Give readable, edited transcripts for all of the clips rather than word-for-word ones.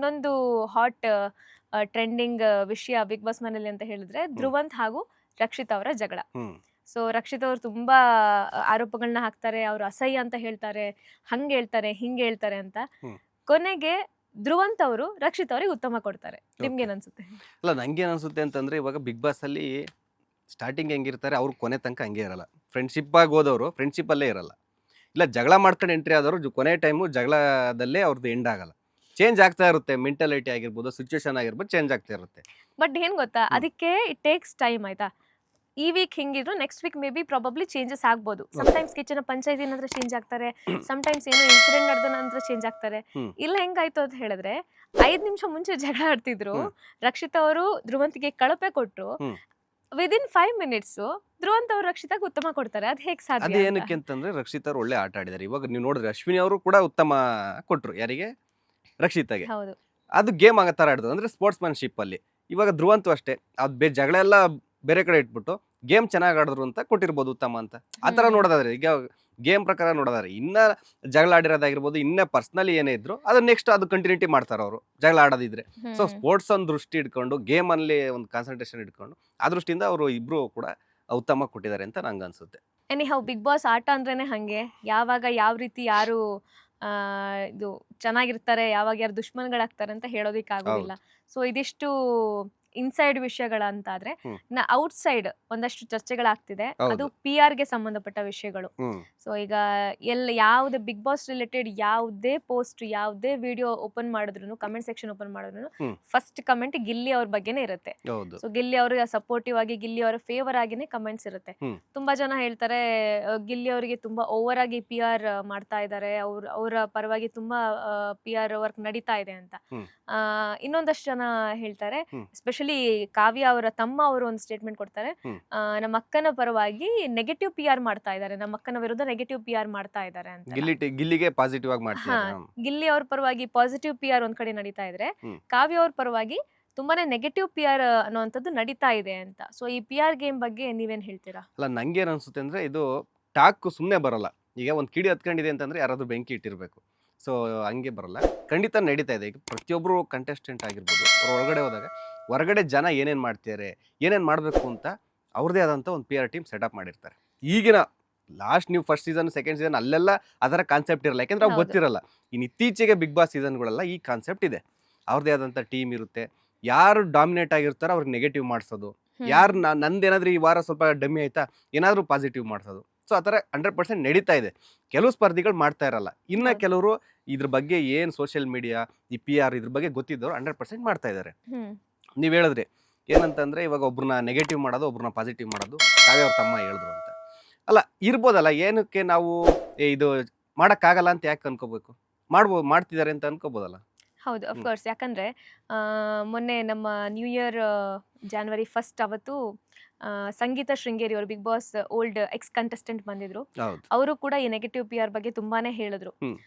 ಇನ್ನೊಂದು hot trending ವಿಷಯ big boss ಮನೇಲಿ ಅಂತ ಹೇಳಿದ್ರೆ ಧ್ರುವಂತ್ ಹಾಗೂ ರಕ್ಷಿತ್ ಅವರ ಜಗಳ. ಸೊ ರಕ್ಷಿತ್ ಅವರು ತುಂಬಾ ಆರೋಪಗಳನ್ನ ಹಾಕ್ತಾರೆ, ಅವ್ರು ಅಸಹ್ಯ ಅಂತ ಹೇಳ್ತಾರೆ, ಹಂಗೆ ಹೇಳ್ತಾರೆ ಹಿಂಗೆ ಹೇಳ್ತಾರೆ ಅಂತ. ಕೊನೆಗೆ ಧ್ರುವಂತ್ ಅವರು ರಕ್ಷಿತ್ ಅವರಿಗೆ ಉತ್ತಮ ಕೊಡ್ತಾರೆ. ನಿಮ್ಗೇನ್ ಅನ್ಸುತ್ತೆ? ಅಲ್ಲ, ನಂಗೇನು ಅನ್ಸುತ್ತೆ ಅಂತಂದ್ರೆ, ಇವಾಗ ಬಿಗ್ ಬಾಸ್ ಅಲ್ಲಿ ಸ್ಟಾರ್ಟಿಂಗ್ ಹೆಂಗಿರ್ತಾರೆ ಅವ್ರು ಕೊನೆ ತನಕ ಹಂಗೆ ಇರಲ್ಲ. ಫ್ರೆಂಡ್ಶಿಪ್ ಆಗಿ ಹೋದವರು ಫ್ರೆಂಡ್ಶಿಪ್ ಅಲ್ಲೇ ಇರಲ್ಲ. ಇಲ್ಲ ಜಗಳ ಮಾಡ್ಕೊಂಡು ಎಂಟ್ರಿ ಆದವರು ಕೊನೆ ಟೈಮು ಜಗಳದಲ್ಲೇ ಅವ್ರದ್ದು ಎಂಡ್ ಆಗಲ್ಲ. ಚೇಂಜ್ ಆಗ್ತಾ ಇರುತ್ತೆ, ಮೆಂಟಾಲಿಟಿ ಆಗಿರ್ಬೋದು, ಸಿಚುವೇಶನ್ ಆಗಿರ್ಬೋದು, ಚೇಂಜ್ ಆಗ್ತಾ ಇರುತ್ತೆ. ಬಟ್ ಏನ್ ಗೊತ್ತಾ, ಅದಕ್ಕೆ ಇಟ್ ಟೇಕ್ಸ್ ಟೈಮ್. ಆಯ್ತಾ, ಈ ವೀಕ್ ಹಿಂಗಿದ್ರು next week maybe probably changes ಆಗ್ಬೋದು. ಸಮಟೈಮ್ಸ್ ಕಿಚನ್ ಪಂಚಾಯತಿ ನಂತರ ಚೇಂಜ್ ಆಗ್ತಾರೆ, ಸಮಟೈಮ್ಸ್ ಏನೋ ಇನ್ಸಿಡೆಂಟ್ ನಡೆದ ನಂತರ ಚೇಂಜ್ ಆಗ್ತಾರೆ. ಇಲ್ಲ ಹೆಂಗಾಯ್ತು ಅಂತ ಹೇಳಿದ್ರೆ 5 ನಿಮಿಷ ಮುಂಚೆ ಜಗಳ ಆಡ್ತಿದ್ರು, ರಕ್ಷಿತ್ ಅವರು ಧ್ರುವಂತಿಗೆ ಕಳಪೆ ಕೊಟ್ರು, ವಿದಿನ್ 5 ಮಿನಿಟ್ಸ್ ಧ್ರುವಂತ್ ಅವರು ರಕ್ಷಿತಾಗ ಉತ್ತಮ ಕೊಡ್ತಾರೆ. ಅದ್ ಹೇಗ್ ಸಾಧ್ಯ? ಅದೇನಕ್ಕೆ ಅಂತಂದ್ರೆ ರಕ್ಷಿತ್ ಅವ್ರು ಒಳ್ಳೆ ಆಟ ಆಡಿದ್ದಾರೆ. ಇವಾಗ ನೀವು ನೋಡಿದ್ರೆ ಅಶ್ವಿನಿ ಅವರು ಕೂಡ ಉತ್ತಮ ಕೊಟ್ರು, ಯಾರಿಗೆ? ರಕ್ಷಿತಾಗೆ. ಹೌದು, ಅದು ಗೇಮ್ ಆಗೋ ತರ ಆಡಿದ್ರು, ಅಂದ್ರೆ ಸ್ಪೋರ್ಟ್ಸ್ ಮ್ಯಾನ್ಶಿಪ್ ಅಲ್ಲಿ. ಇವಾಗ ಧ್ರುವಂತು ಅಷ್ಟೇ, ಅದು ಜಗಳ ಎಲ್ಲ ಬೇರೆ ಕಡೆ ಇಟ್ಬಿಟ್ಟು ಗೇಮ್ ಚೆನ್ನಾಗಿ ಆಡಿದ್ರು ಅಂತ ಕೊಟ್ಟಿರ್ಬೋದು ಉತ್ತಮ ಅಂತ. ಆ ಥರ ನೋಡೋದಾದ್ರೆ, ಈಗ ಗೇಮ್ ಪ್ರಕಾರ ನೋಡೋದಾದ್ರೆ, ಇನ್ನ ಜಗಳ ಆಡಿರೋದಾಗಿರ್ಬೋದು, ಇನ್ನ ಪರ್ಸ್ನಲಿ ಏನೇ ಇದ್ರು ಅದು ನೆಕ್ಸ್ಟ್ ಅದು ಕಂಟಿನ್ಯೂಟಿ ಮಾಡ್ತಾರೆ ಅವರು ಜಗಳ ಆಡೋದಿದ್ರೆ. ಸೊ ಸ್ಪೋರ್ಟ್ಸ್ ಒಂದು ದೃಷ್ಟಿ ಇಟ್ಕೊಂಡು, ಗೇಮ್ ಅಲ್ಲಿ ಒಂದು ಕಾನ್ಸಂಟ್ರೇಷನ್ ಇಟ್ಕೊಂಡು, ಆ ದೃಷ್ಟಿಯಿಂದ ಅವರು ಇಬ್ರು ಕೂಡ ಉತ್ತಮ ಕೊಟ್ಟಿದ್ದಾರೆ ಅಂತ ನಂಗೆ ಅನ್ಸುತ್ತೆ. ಎನಿಹೌ ಬಿಗ್ ಬಾಸ್ ಆಟ ಅಂದ್ರೇನೆ ಹಂಗೆ. ಯಾವಾಗ ಯಾವ ರೀತಿ ಯಾರು ಇದು ಚೆನ್ನಾಗಿರ್ತಾರೆ, ಯಾವಾಗ ಯಾರು ದುಶ್ಮನ್ಗಳಾಗ್ತಾರೆ ಅಂತ ಹೇಳೋದಿಕ್ ಆಗೋದಿಲ್ಲ. ಸೊ ಇದಿಷ್ಟು ಇನ್ಸೈಡ್ ವಿಷಯಗಳಂತಾದ್ರೆ, ಔಟ್ಸೈಡ್ ಒಂದಷ್ಟು ಚರ್ಚೆಗಳಾಗ್ತಿದೆ. ಅದು PR ಗೆ ಸಂಬಂಧಪಟ್ಟ ವಿಷಯಗಳು. ಸೊ ಈಗ ಯಾವುದೇ ಬಿಗ್ ಬಾಸ್ ರಿಲೇಟೆಡ್ ಯಾವುದೇ ಪೋಸ್ಟ್, ಯಾವುದೇ ವಿಡಿಯೋ ಓಪನ್ ಮಾಡಿದ್ರು, ಕಮೆಂಟ್ ಸೆಕ್ಷನ್ ಓಪನ್ ಮಾಡಿದ್ರು, ಫಸ್ಟ್ ಕಮೆಂಟ್ ಗಿಲ್ಲಿ ಅವ್ರ ಬಗ್ಗೆನೇ ಇರುತ್ತೆ. ಸೊ ಗಿಲ್ಲಿ ಅವ್ರಿಗೆ ಸಪೋರ್ಟಿವ್ ಆಗಿ, ಗಿಲ್ಲಿ ಅವರ ಫೇವರ್ ಆಗಿನೇ ಕಮೆಂಟ್ಸ್ ಇರುತ್ತೆ. ತುಂಬಾ ಜನ ಹೇಳ್ತಾರೆ ಗಿಲ್ಲಿ ಅವರಿಗೆ ತುಂಬಾ ಓವರ್ ಆಗಿ PR ಮಾಡ್ತಾ ಇದ್ದಾರೆ, ಅವರ ಪರವಾಗಿ ತುಂಬಾ PR ವರ್ಕ್ ನಡೀತಾ ಇದೆ ಅಂತ. ಇನ್ನೊಂದಷ್ಟು ಜನ ಹೇಳ್ತಾರೆ, ಎಸ್ಪೆಷಲಿ ಕಾವ್ಯ ಅವರ ತಮ್ಮ ಅವರು ಒಂದು ಸ್ಟೇಟ್ಮೆಂಟ್ ಕೊಡ್ತಾರೆ, ನಮ್ಮ ಅಕ್ಕನ ಪರವಾಗಿ ನೆಗೆಟಿವ್ PR ಮಾಡ್ತಾ ಇದ್ದಾರೆ, ನಮ್ಮ ಅಕ್ಕನ ವಿರುದ್ಧ ನೆಗೆಟಿವ್ PR ಮಾಡ್ತಾ ಇದ್ದಾರೆ ಅಂತ. ಗಿಲ್ಲಿಗೆ ಪಾಸಿಟಿವ್ ಆಗಿ ಮಾಡ್ತಾರೆ. ಗಿಲ್ಲಿ ಅವ್ರ ಪರವಾಗಿ ಪಾಸಿಟಿವ್ PR ಒಂದ್ ಕಡೆ ನಡೀತಾ ಇದ್ರೆ, ಕಾವ್ಯ ಅವ್ರ ಪರವಾಗಿ ತುಂಬಾನೇ ನೆಗೆಟಿವ್ PR ಅನ್ನುವಂಥದ್ದು ನಡೀತಾ ಇದೆ ಅಂತ. ಸೊ ಈ PR ಗೇಮ್ ಬಗ್ಗೆ ನೀವೇನ್ ಹೇಳ್ತೀರಾ? ಅಲ್ಲ, ನಂಗೇನ್ ಅನ್ಸುತ್ತೆ ಅಂದ್ರೆ, ಇದು ಟಾಕ್ ಸುಮ್ಮನೆ ಬರಲ್ಲ. ಈಗ ಒಂದು ಕಿಡಿ ಹತ್ಕೊಂಡಿದೆ ಅಂತಂದ್ರೆ ಯಾರಾದ್ರೂ ಬೆಂಕಿ ಇಟ್ಟಿರ್ಬೇಕು. ಸೊ ಹಂಗೆ ಬರಲ್ಲ, ಖಂಡಿತ ನಡೀತಾ ಇದೆ. ಈಗ ಪ್ರತಿಯೊಬ್ಬರು ಕಂಟೆಸ್ಟೆಂಟ್ ಆಗಿರ್ಬೋದು, ಅವ್ರು ಒಳಗಡೆ ಹೋದಾಗ ಹೊರಗಡೆ ಜನ ಏನೇನು ಮಾಡ್ತಾರೆ, ಏನೇನು ಮಾಡಬೇಕು ಅಂತ ಅವ್ರದ್ದೇ ಆದಂಥ ಒಂದು PR ಟೀಮ್ ಸೆಟಪ್ ಮಾಡಿರ್ತಾರೆ. ಈಗಿನ ಲಾಸ್ಟ್ ನೀವು ಫಸ್ಟ್ ಸೀಸನ್, ಸೆಕೆಂಡ್ ಸೀಸನ್ ಅಲ್ಲೆಲ್ಲ ಅದರ ಕಾನ್ಸೆಪ್ಟ್ ಇರಲ್ಲ, ಯಾಕೆಂದ್ರೆ ಅವ್ರು ಗೊತ್ತಿರಲ್ಲ. ಇನ್ನು ಇತ್ತೀಚೆಗೆ ಬಿಗ್ ಬಾಸ್ ಸೀಸನ್ಗಳೆಲ್ಲ ಈ ಕಾನ್ಸೆಪ್ಟ್ ಇದೆ. ಅವ್ರದ್ದೇ ಆದಂಥ ಟೀಮ್ ಇರುತ್ತೆ. ಯಾರು ಡಾಮಿನೇಟ್ ಆಗಿರ್ತಾರೋ ಅವ್ರಿಗೆ ನೆಗೆಟಿವ್ ಮಾಡಿಸೋದು, ಯಾರು ನಂದೇನಾದ್ರೂ ಈ ವಾರ ಸ್ವಲ್ಪ ಡಮ್ಮಿ ಆಯ್ತಾ, ಏನಾದರೂ ಪಾಸಿಟಿವ್ ಮಾಡಿಸೋದು. ಸೊ ಆ ಥರ 100% ನಡೀತಾ ಇದೆ. ಕೆಲವು ಸ್ಪರ್ಧಿಗಳು ಮಾಡ್ತಾ ಇರಲ್ಲ, ಇನ್ನು ಕೆಲವರು ಇದ್ರ ಬಗ್ಗೆ ಏನು ಸೋಷಿಯಲ್ ಮೀಡಿಯಾ, ಈ PR ಇದ್ರ ಬಗ್ಗೆ ಗೊತ್ತಿದ್ದವರು 100% ಮಾಡ್ತಾ ಇದ್ದಾರೆ. ನೀವು ಹೇಳಿದ್ರಿ ಏನಂತಂದ್ರೆ, ಇವಾಗ ಒಬ್ರನ್ನ ನೆಗೆಟಿವ್ ಮಾಡೋದು, ಒಬ್ರನ್ನ ಪಾಸಿಟಿವ್ ಮಾಡೋದು ಕಾವ್ಯ ಅವ್ರ ತಮ್ಮ ಹೇಳಿದ್ರು ಅಂತ. ಅಲ್ಲ, ಇರ್ಬೋದಲ್ಲ, ಏನಕ್ಕೆ ನಾವು ಇದು ಮಾಡೋಕ್ಕಾಗಲ್ಲ ಅಂತ ಯಾಕೆ ಅನ್ಕೋಬೇಕು? ಮಾಡ್ತಿದ್ದಾರೆ ಅಂತ ಅನ್ಕೋಬೋದಲ್ಲ. ಹೌದು, ಅಫ್ಕೋರ್ಸ್. ಯಾಕಂದ್ರೆ ಮೊನ್ನೆ ನಮ್ಮ ನ್ಯೂ ಇಯರ್ January 1 ಅವತ್ತು ಸಂಗೀತ ಶೃಂಗೇರಿ ಅವರು, Bigg Boss old ex contestant ಬಂದಿದ್ರು. ಅವರು ಕೂಡ ಈ ನೆಗೆಟಿವ್ PR ಬಗ್ಗೆ ತುಂಬಾನೇ ಹೇಳಿದ್ರು.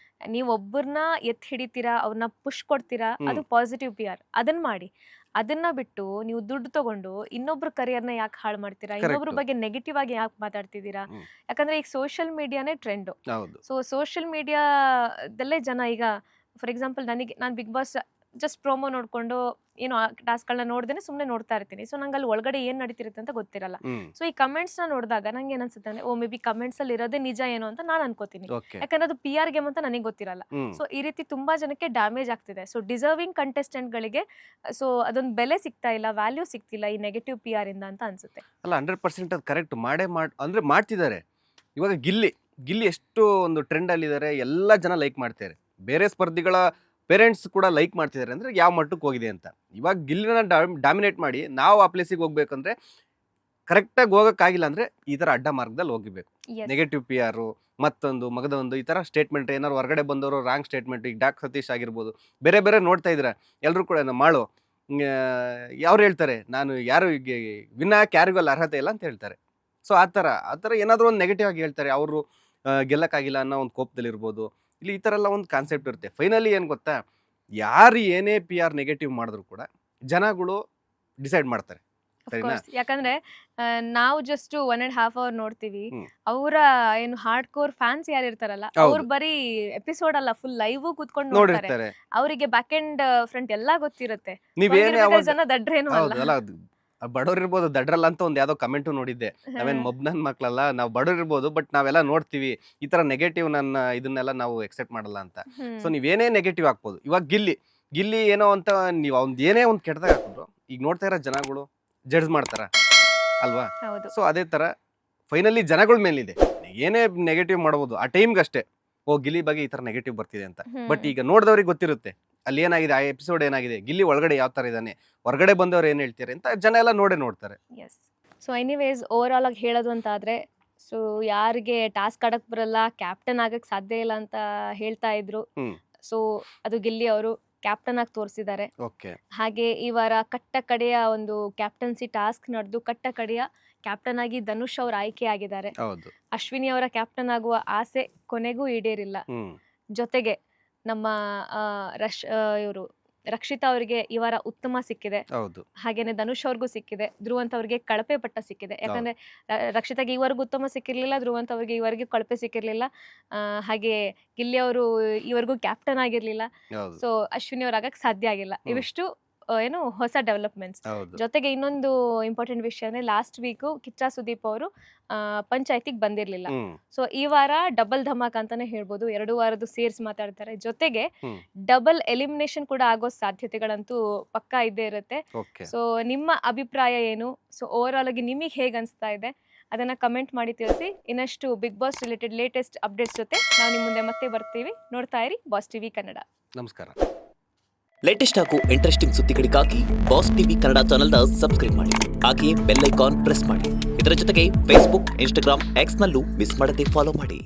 ನೀವು ಒಬ್ಬರನ್ನ ಹಿಡಿತೀರಾ, ಅವ್ರನ್ನ ಪುಷ್ ಕೊಡ್ತೀರಾ, ಅದು ಪಾಸಿಟಿವ್ PR, ಅದನ್ನ ಮಾಡಿ. ಅದನ್ನ ಬಿಟ್ಟು ನೀವು ದುಡ್ಡು ತಗೊಂಡು ಇನ್ನೊಬ್ರ ಕರಿಯರ್ನ ಯಾಕೆ ಹಾಳು ಮಾಡ್ತೀರಾ, ಇನ್ನೊಬ್ರ ಬಗ್ಗೆ ನೆಗೆಟಿವ್ ಆಗಿ ಯಾಕೆ ಮಾತಾಡ್ತಿದ್ದೀರಾ? ಯಾಕಂದ್ರೆ ಈಗ ಸೋಷಿಯಲ್ ಮೀಡಿಯಾನೇ ಟ್ರೆಂಡ್. ಸೊ ಸೋಷಿಯಲ್ ಮೀಡಿಯಾದಲ್ಲೇ ಜನ, ಈಗ ಫಾರ್ ಎಕ್ಸಾಂಪಲ್ ನಾನು ಬಿಗ್ ಬಾಸ್ ಜಸ್ಟ್ ಪ್ರೋಮೋ ನೋಡ್ಕೊಂಡು ಏನೋ ಟಾಸ್ಕ್ಗಳನ್ನ ನೋಡ್ದೇನೆ ಸುಮ್ಮನೆ ನೋಡ್ತಾ ಇರ್ತೀನಿ. ಸೊ ನಂಗೆ ಅಲ್ಲಿ ಒಳಗಡೆ ಏನ್ ನಡೀತಿರುತ್ತೆ ಅಂತ ಗೊತ್ತಿರಲ್ಲ. ಸೊ ಈ ಕಮೆಂಟ್ಸ್ ನ ನೋಡಿದಾಗ ನಂಗೆ ಏನ್ ಅನ್ಸುತ್ತೆ ಅಂದ್ರೆ, ಮೇ ಬಿ ಕಮೆಂಟ್ಸ್ ಅಲ್ಲಿ ಇರೋದೇ ನಿಜ ಏನು ಅಂತ ನಾನು ಅನ್ಕೋತೀನಿ, ಯಾಕಂದ್ರೆ ಅದು PR ಗೇಮ್ ಅಂತ ನನಗೆ ಗೊತ್ತಿರಲ್ಲ. ಸೊ ಈ ರೀತಿ ತುಂಬಾ ಜನಕ್ಕೆ ಡ್ಯಾಮೇಜ್ ಆಗ್ತಿದೆ. ಸೊ ಡಿಸರ್ವಿಂಗ್ ಕಂಟೆಸ್ಟೆಂಟ್ ಗಳಿಗೆ ಸೊ ಅದೊಂದು ಬೆಲೆ ಸಿಗ್ತಾ ಇಲ್ಲ, ವ್ಯಾಲ್ಯೂ ಸಿಗ್ತಿಲ್ಲ ಈ ನೆಗೆಟಿವ್ PR ಇಂದ ಅಂತ ಅನ್ಸುತ್ತೆ. ಅಲ್ಲ, 100% ಅದು ಕರೆಕ್ಟ್ ಅಂದ್ರೆ ಮಾಡ್ತಿದ್ದಾರೆ. ಇವಾಗ ಗಿಲ್ಲಿ ಎಷ್ಟು ಒಂದು ಟ್ರೆಂಡ್ ಅಲ್ಲಿ ಇದ್ದಾರೆ, ಎಲ್ಲ ಜನ ಲೈಕ್ ಮಾಡ್ತಾರೆ. ಬೇರೆ ಸ್ಪರ್ಧಿಗಳ ಪೇರೆಂಟ್ಸ್ ಕೂಡ ಲೈಕ್ ಮಾಡ್ತಿದ್ದಾರೆ ಅಂದ್ರೆ ಯಾವ ಮಟ್ಟಕ್ಕೆ ಹೋಗಿದೆ ಅಂತ. ಇವಾಗ ಗಿಲ್ಲಿನ ಡಾಮಿನೇಟ್ ಮಾಡಿ ನಾವು ಆ ಪ್ಲೇಸಿಗೆ ಹೋಗ್ಬೇಕಂದ್ರೆ, ಕರೆಕ್ಟಾಗಿ ಹೋಗೋಕ್ಕಾಗಿಲ್ಲ ಅಂದ್ರೆ ಈ ಥರ ಅಡ್ಡ ಮಾರ್ಗದಲ್ಲಿ ಹೋಗಿಬೇಕು. ನೆಗೆಟಿವ್ PR, ಮಗದೊಂದು ಈ ಥರ ಸ್ಟೇಟ್ಮೆಂಟ್, ಏನಾದ್ರು ಹೊರಗಡೆ ಬಂದವರು ರಾಂಗ್ ಸ್ಟೇಟ್ಮೆಂಟ್. ಈಗ ಡಾಕ್ ಸತೀಶ್ ಆಗಿರ್ಬೋದು, ಬೇರೆ ನೋಡ್ತಾ ಇದ್ರೆ ಎಲ್ಲರೂ ಕೂಡ ಮಾಡು ಯಾರು ಹೇಳ್ತಾರೆ, ನಾನು ಯಾರು ವಿನ್ನಾಕ್ ಯಾರಿಗೂ ಅಲ್ಲಿ ಅರ್ಹತೆ ಇಲ್ಲ ಅಂತ ಹೇಳ್ತಾರೆ. ಸೊ ಆ ಥರ ಏನಾದರೂ ಒಂದು ನೆಗೆಟಿವ್ ಆಗಿ ಹೇಳ್ತಾರೆ, ಅವರು ಗೆಲ್ಲಕ್ಕಾಗಿಲ್ಲ ಅನ್ನೋ ಒಂದು ಕೋಪದಲ್ಲಿ ಇರ್ಬೋದು. ಇಲ್ಲಿ ಈ ಥರ ಎಲ್ಲ ಒಂದು ಕಾನ್ಸೆಪ್ಟ್ ಇರುತ್ತೆ. ಫೈನಲಿ ಏನು ಗೊತ್ತಾ, ಯಾರು ಏನೇ PR ನೆಗೆಟಿವ್ ಮಾಡಿದ್ರು ಕೂಡ ಜನಗಳು ಡಿಸೈಡ್ ಮಾಡ್ತಾರೆ. ಸರಿನಾ? ಯಾಕಂದ್ರೆ ನಾವು ಜಸ್ಟ್ 1.5 hour ನೋಡ್ತೀವಿ. ಅವರ ಏನು ಹಾರ್ಡ್ ಕೋರ್ ಫ್ಯಾನ್ಸ್ ಯಾರು ಇರ್ತಾರಲ್ಲ, ಅವ್ರು ಬರೀ ಎಪಿಸೋಡ್ ಅಲ್ಲ, ಫುಲ್ ಲೈವ್ ಕೂತ್ಕೊಂಡು ನೋಡ್ತಾರೆ. ನೋಡಿರ್ತಾರೆ. ಅವರಿಗೆ ಬ್ಯಾಕ್ ಅಂಡ್ ಫ್ರಂಟ್ ಎಲ್ಲಾ ಗೊತ್ತಿರುತ್ತೆ. ನೀವೇನೇ ಜನ ದಡ್ರೇನು ಅಲ್ಲ. ಹೌದು ಅಲ್ಲ, ಬಡವ್ರು ಇರ್ಬೋದು, ದಡ್ರಲ್ಲ ಅಂತ ಒಂದ್ ಯಾವ್ದೋ ಕಮೆಂಟು ನೋಡಿದ್ದೆ. ನಾವೇನ್ ಮೊಬ್ನನ್ ಮಕ್ಳಲ್ಲ, ನಾವು ಬಡವ್ರು ಇರ್ಬೋದು, ಬಟ್ ನಾವೆಲ್ಲ ನೋಡ್ತೀವಿ ಈ ತರ ನೆಗೆಟಿವ್ ಇದನ್ನೆಲ್ಲ ನಾವು ಎಕ್ಸೆಪ್ಟ್ ಮಾಡಲ್ಲ ಅಂತ. ಸೊ ನೀವೇನೇ ನೆಗೆಟಿವ್ ಹಾಕ್ಬೋದು. ಇವಾಗ ಗಿಲ್ಲಿ ಏನೋ ಅಂತ ನೀವು ಅವ್ನ್ ಏನೇ ಒಂದ್ ಕೆಟ್ಟದಾಗ ಹಾಕಿದ್ರು, ಈಗ ನೋಡ್ತಾ ಇರೋ ಜನಗಳು ಜಡ್ಜ್ ಮಾಡ್ತಾರ ಅಲ್ವಾ? ಸೊ ಅದೇ ತರ ಫೈನಲಿ ಜನಗಳ ಮೇಲಿದೆ. ಏನೇ ನೆಗೆಟಿವ್ ಮಾಡ್ಬೋದು ಆ ಟೈಮ್ಗೆ ಅಷ್ಟೇ, ಓ ಗಿಲ್ಲಿ ಬಗ್ಗೆ ಈ ತರ ನೆಗೆಟಿವ್ ಬರ್ತಿದೆ ಅಂತ. ಬಟ್ ಈಗ ನೋಡಿದವ್ರಿಗೆ ಗೊತ್ತಿರುತ್ತೆ ಅಲ್ಲಿ ಏನಾಗಿದೆ, ಆ ಎಪಿಸೋಡ್ ಏನಾಗಿದೆ, ಗಿಲ್ಲಿ ಒಳಗಡೆ ಯಾವ ತರ ಇದ್ದಾನೆ, ಹೊರಗಡೆ ಬಂದವ್ರು ಏನ್ ಹೇಳ್ತಾರೆ ಅಂತ ಜನ ಎಲ್ಲ ನೋಡ್ತಾರೆ. ಸೊ ಎನಿವೇಸ್ ಓವರ್ ಆಲ್ ಆಗಿ ಹೇಳೋದು ಅಂತ ಆದ್ರೆ, ಸೊ ಯಾರಿಗೆ ಟಾಸ್ಕ್ ಆಡಕ್ ಬರಲ್ಲ, ಕ್ಯಾಪ್ಟನ್ ಆಗಕ್ ಸಾಧ್ಯ ಇಲ್ಲ ಅಂತ ಹೇಳ್ತಾ ಇದ್ರು. ಸೊ ಅದು ಗಿಲ್ಲಿ ಅವರು ಕ್ಯಾಪ್ಟನ್ ಆಗಿ ತೋರಿಸಿದ್ದಾರೆ. ಹಾಗೆ ಈ ವಾರ ಕಟ್ಟ ಕಡೆಯ ಒಂದು ಕ್ಯಾಪ್ಟನ್ಸಿ ಟಾಸ್ಕ್ ನಡೆದು ಕಟ್ಟ ಕಡೆಯ ಕ್ಯಾಪ್ಟನ್ ಆಗಿ ಧನುಷ್ ಅವರು ಆಯ್ಕೆ ಆಗಿದ್ದಾರೆ. ಅಶ್ವಿನಿ ಅವರ ಕ್ಯಾಪ್ಟನ್ ಆಗುವ ಆಸೆ ಕೊನೆಗೂ ಈಡೇರಿಲ್ಲ. ಜೊತೆಗೆ ನಮ್ಮ ಇವರು ರಕ್ಷಿತಾ ಅವರಿಗೆ ಈ ವಾರ ಉತ್ತಮ ಸಿಕ್ಕಿದೆ. ಹಾಗೇನೆ ಧನುಷ್ ಅವ್ರಿಗೂ ಸಿಕ್ಕಿದೆ. ಧ್ರುವಂತ್ ಅವ್ರಿಗೆ ಕಳಪೆ ಪಟ್ಟ ಸಿಕ್ಕಿದೆ. ಯಾಕಂದ್ರೆ ರಕ್ಷಿತಾಗೆ ಈವರೆಗೂ ಉತ್ತಮ ಸಿಕ್ಕಿರ್ಲಿಲ್ಲ, ಧ್ರುವಂತ್ ಅವ್ರಿಗೆ ಈವರೆಗೂ ಕಳಪೆ ಸಿಕ್ಕಿರ್ಲಿಲ್ಲ. ಹಾಗೆ ಗಿಲ್ಲಿ ಅವರು ಈವರೆಗೂ ಕ್ಯಾಪ್ಟನ್ ಆಗಿರ್ಲಿಲ್ಲ. ಸೊ ಅಶ್ವಿನಿ ಅವ್ರು ಆಗಕ್ ಸಾಧ್ಯ ಆಗಿಲ್ಲ. ಇವಿಷ್ಟು ಏನು ಹೊಸ ಡೆವಲಪ್ಮೆಂಟ್ಸ್. ಜೊತೆಗೆ ಇನ್ನೊಂದು ಇಂಪಾರ್ಟೆಂಟ್ ವಿಷಯ ಅಂದ್ರೆ, ಲಾಸ್ಟ್ ವೀಕ್ ಕಿಚ್ಚ ಸುದೀಪ್ ಅವರು ಪಂಚಾಯತಿಗೆ ಬಂದಿರ್ಲಿಲ್ಲ. ಸೊ ಈ ವಾರ ಡಬಲ್ ಧಮಾಕ್ ಅಂತಾನೆ ಹೇಳ್ಬೋದು. 2 ವಾರದ್ದು ಸೇರ್ಸ್ ಮಾತಾಡ್ತಾರೆ. ಜೊತೆಗೆ ಡಬಲ್ ಎಲಿಮಿನೇಷನ್ ಕೂಡ ಆಗೋ ಸಾಧ್ಯತೆಗಳಂತೂ ಪಕ್ಕಾ ಇದ್ದೇ ಇರುತ್ತೆ. ಸೊ ನಿಮ್ಮ ಅಭಿಪ್ರಾಯ ಏನು? ಸೊ ಓವರ್ ಆಲ್ ಆಗಿ ನಿಮಗೆ ಹೇಗೆ ಅನಿಸ್ತಾ ಇದೆ ಅದನ್ನ ಕಮೆಂಟ್ ಮಾಡಿ ತಿಳಿಸಿ. ಇನ್ನಷ್ಟು Bigg Boss related latest updates ಜೊತೆ ನಾವು ನಿಮ್ಮ ಮುಂದೆ ಮತ್ತೆ ಬರ್ತೀವಿ. ನೋಡ್ತಾ ಇರಿ ಬಾಸ್ ಟಿವಿ ಕನ್ನಡ. ನಮಸ್ಕಾರ. ಲೇಟೆಸ್ಟ್ ಹಾಗೂ ಇಂಟ್ರೆಸ್ಟಿಂಗ್ ಸುದ್ದಿಗಳಿಗಾಗಿ ಬಾಸ್ ಟಿವಿ ಕನ್ನಡ ಚಾನೆಲ್ನ ಸಬ್ಸ್ಕ್ರೈಬ್ ಮಾಡಿ. ಹಾಗೆಯೇ ಬೆಲ್ ಐಕಾನ್ ಪ್ರೆಸ್ ಮಾಡಿ. ಇದರ ಜೊತೆಗೆ ಫೇಸ್ಬುಕ್, ಇನ್ಸ್ಟಾಗ್ರಾಮ್, ಎಕ್ಸ್ ನಲ್ಲೂ ಮಿಸ್ ಮಾಡದೆ ಫಾಲೋ ಮಾಡಿ.